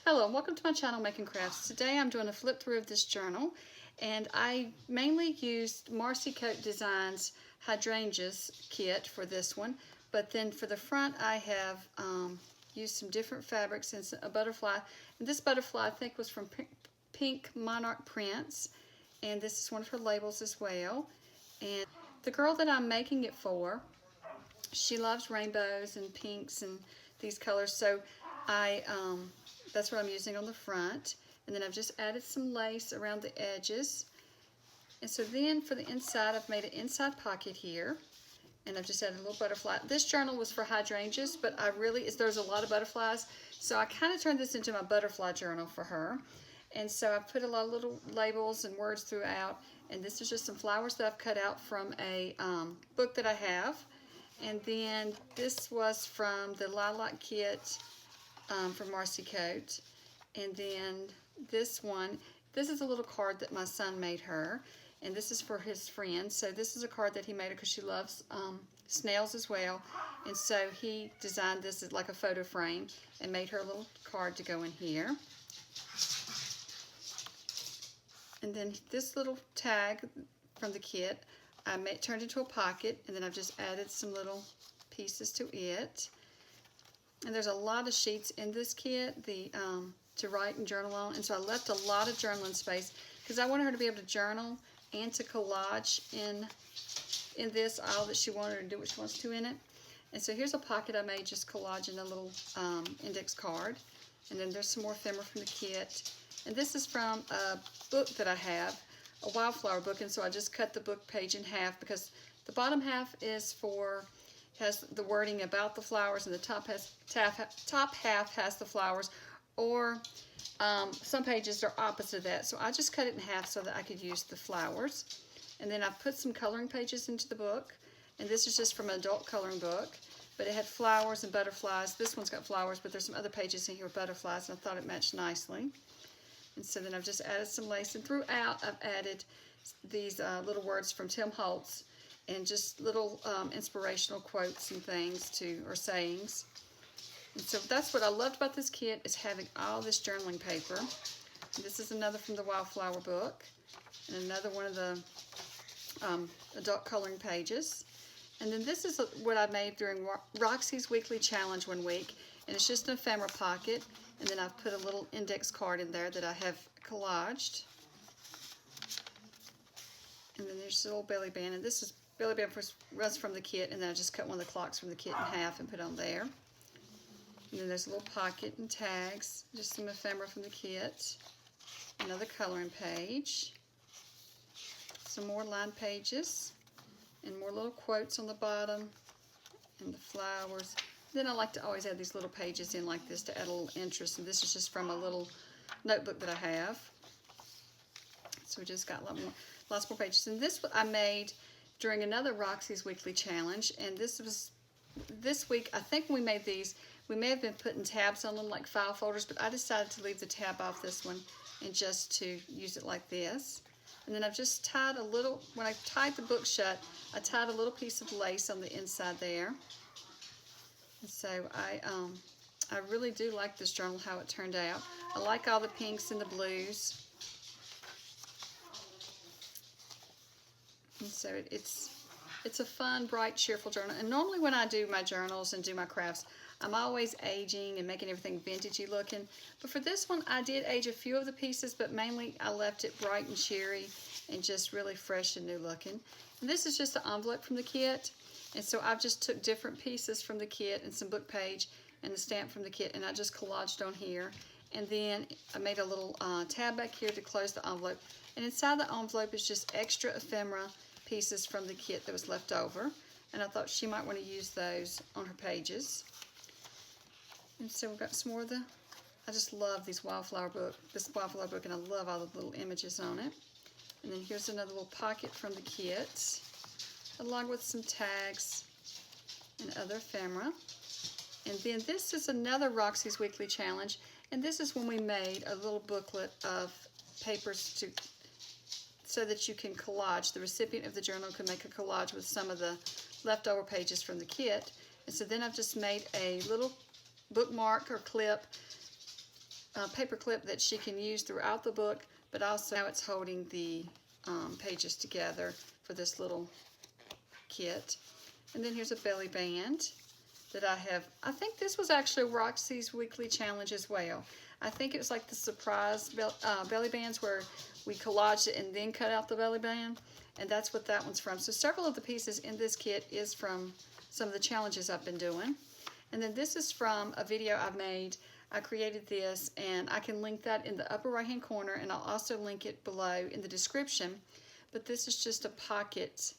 Hello and welcome to my channel Making Crafts. Today I'm doing a flip through of this journal, and I mainly used Marcy Coate Designs Hydrangeas kit for this one, but then for the front I have used some different fabrics and a butterfly, and this butterfly I think was from Pink Monarch Prints, and this is one of her labels as well. And the girl that I'm making it for, she loves rainbows and pinks and these colors, so that's what I'm using on the front. And then I've just added some lace around the edges. And so then for the inside, I've made an inside pocket here. And I've just added a little butterfly. This journal was for hydrangeas, but there's a lot of butterflies. So I kind of turned this into my butterfly journal for her. And so I put a lot of little labels and words throughout. And this is just some flowers that I've cut out from a book that I have. And then this was from the lilac kit from Marcy Coate. And then this is a little card that my son made her, and this is for his friend. So this is a card that he made her because she loves snails as well, and so he designed this as like a photo frame and made her a little card to go in here. And then this little tag from the kit I turned into a pocket, and then I've just added some little pieces to it. And there's a lot of sheets in this kit to write and journal on, and so I left a lot of journaling space because I wanted her to be able to journal and to collage in this aisle that she wanted her to do what she wants to in it. And so here's a pocket I made just collaging a little index card. And then there's some more ephemera from the kit. And this is from a book that I have, a wildflower book, and so I just cut the book page in half because the bottom half has the wording about the flowers, and the top half has the flowers, or some pages are opposite of that. So I just cut it in half so that I could use the flowers. And then I put some coloring pages into the book, and this is just from an adult coloring book, but it had flowers and butterflies. This one's got flowers, but there's some other pages in here with butterflies, and I thought it matched nicely. And so then I've just added some lace, and throughout I've added these little words from Tim Holtz, and just little inspirational quotes and things or sayings. And so that's what I loved about this kit, is having all this journaling paper. And this is another from the Wildflower book, and another one of the adult coloring pages. And then this is what I made during Roxy's weekly challenge one week, and it's just an ephemera pocket. And then I've put a little index card in there that I have collaged. And then there's a little belly band, and this is belly band runs from the kit, and then I just cut one of the clocks from the kit in half and put on there. And then there's a little pocket and tags, just some ephemera from the kit, another coloring page, some more line pages, and more little quotes on the bottom, and the flowers. Then I like to always add these little pages in like this to add a little interest, and this is just from a little notebook that I have. So we just got lots more pages. And this I made during another Roxy's weekly challenge, and this week, I think when we made these, we may have been putting tabs on them like file folders, but I decided to leave the tab off this one and just to use it like this. And then I've just tied when I tied the book shut, I tied a little piece of lace on the inside there. And so I really do like this journal, how it turned out. I like all the pinks and the blues. And so it's a fun, bright, cheerful journal. And normally when I do my journals and do my crafts, I'm always aging and making everything vintagey looking. But for this one, I did age a few of the pieces, but mainly I left it bright and cheery and just really fresh and new looking. And this is just an envelope from the kit. And so I've just took different pieces from the kit and some book page and the stamp from the kit, and I just collaged on here. And then I made a little tab back here to close the envelope. And inside the envelope is just extra ephemera pieces from the kit that was left over. And I thought she might want to use those on her pages. And so we've got some more of I just love this wildflower book, and I love all the little images on it. And then here's another little pocket from the kit, along with some tags and other ephemera. And then this is another Roxy's Weekly Challenge, and this is when we made a little booklet of papers so that you can collage. The recipient of the journal can make a collage with some of the leftover pages from the kit. And so then I've just made a little bookmark or clip paper clip that she can use throughout the book, but also now it's holding the pages together for this little kit. And then here's a belly band that I have. I think this was actually Roxy's weekly challenge as well. I think it was like the surprise belly bands where we collaged it and then cut out the belly band, and that's what that one's from. So several of the pieces in this kit is from some of the challenges I've been doing. And then this is from a video I've made. I created this, and I can link that in the upper right hand corner, and I'll also link it below in the description. But this is just a pocket,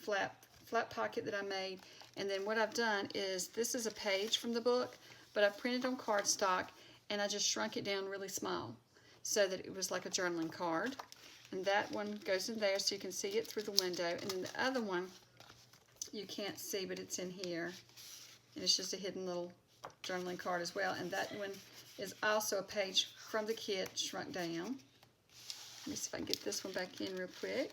flat pocket that I made. And then what I've done is, this is a page from the book, but I've printed on cardstock, and I just shrunk it down really small so that it was like a journaling card. And that one goes in there so you can see it through the window. And then the other one you can't see, but it's in here. And it's just a hidden little journaling card as well. And that one is also a page from the kit shrunk down. Let me see if I can get this one back in real quick.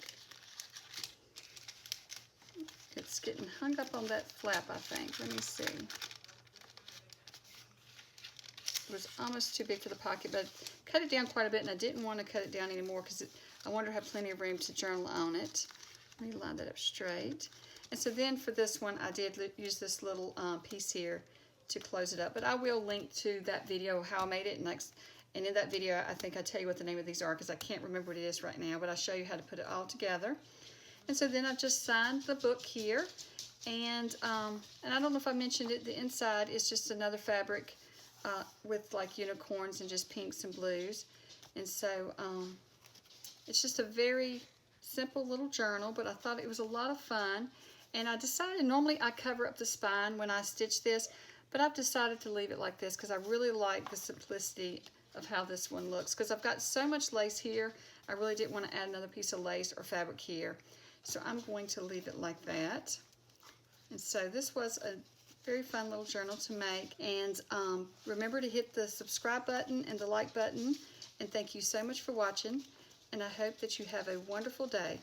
It's getting hung up on that flap, I think. Let me see. It was almost too big for the pocket, but I cut it down quite a bit, and I didn't want to cut it down anymore because I wanted to have plenty of room to journal on it. Let me line that up straight. And so then for this one, I did use this little piece here to close it up. But I will link to that video how I made it. And in that video, I think I tell you what the name of these are because I can't remember what it is right now. But I'll show you how to put it all together. And so then I've just signed the book here. And I don't know if I mentioned it, the inside is just another fabric with like unicorns and just pinks and blues. And so it's just a very simple little journal, but I thought it was a lot of fun. And I decided, normally I cover up the spine when I stitch this, but I've decided to leave it like this because I really like the simplicity of how this one looks. Because I've got so much lace here, I really didn't want to add another piece of lace or fabric here. So I'm going to leave it like that. And so this was a very fun little journal to make. And remember to hit the subscribe button and the like button. And thank you so much for watching. And I hope that you have a wonderful day.